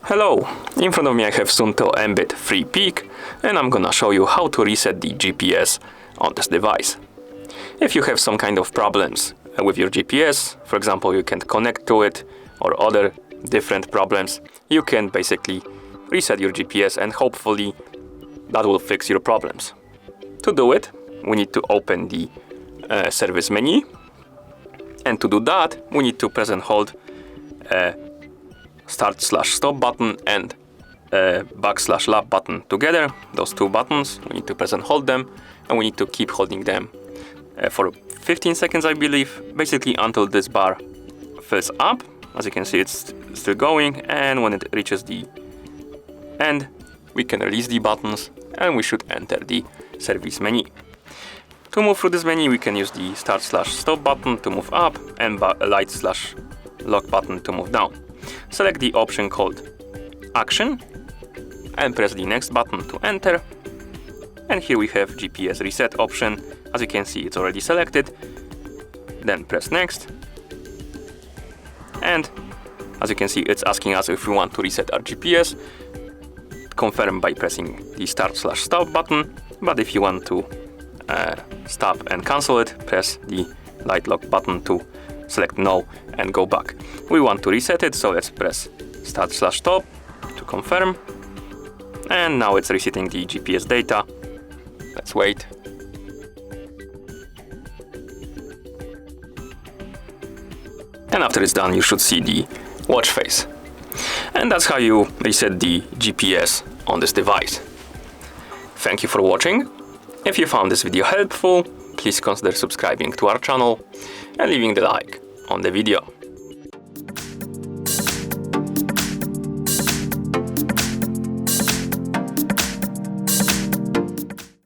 Hello, in front of me I have Suunto Mbit 3 Peak and I'm gonna show you how to reset the GPS on this device. If you have some kind of problems with your GPS, for example you can't connect to it or other different problems, you can basically reset your GPS and hopefully that will fix your problems. To do it, we need to open the service menu, and to do that we need to press and hold start/stop button and back/lap button together. Those two buttons, we need to press and hold them, and we need to keep holding them for 15 seconds I believe, basically until this bar fills up. As you can see, it's still going, and when it reaches the end we can release the buttons and we should enter the service menu. To move through this menu we can use the start/stop button to move up and light/lock button to move down. Select the option called Action and press the next button to enter. And here we have GPS reset option. As you can see, it's already selected. Then press next. And as you can see, it's asking us if we want to reset our GPS. Confirm by pressing the start/stop button. But if you want to stop and cancel it, press the light lock button to select no and go back. We want to reset it, so let's press start/stop to confirm. And now it's resetting the GPS data. Let's wait. And after it's done, you should see the watch face. And that's how you reset the GPS on this device. Thank you for watching. If you found this video helpful, please consider subscribing to our channel and leaving the like on the video.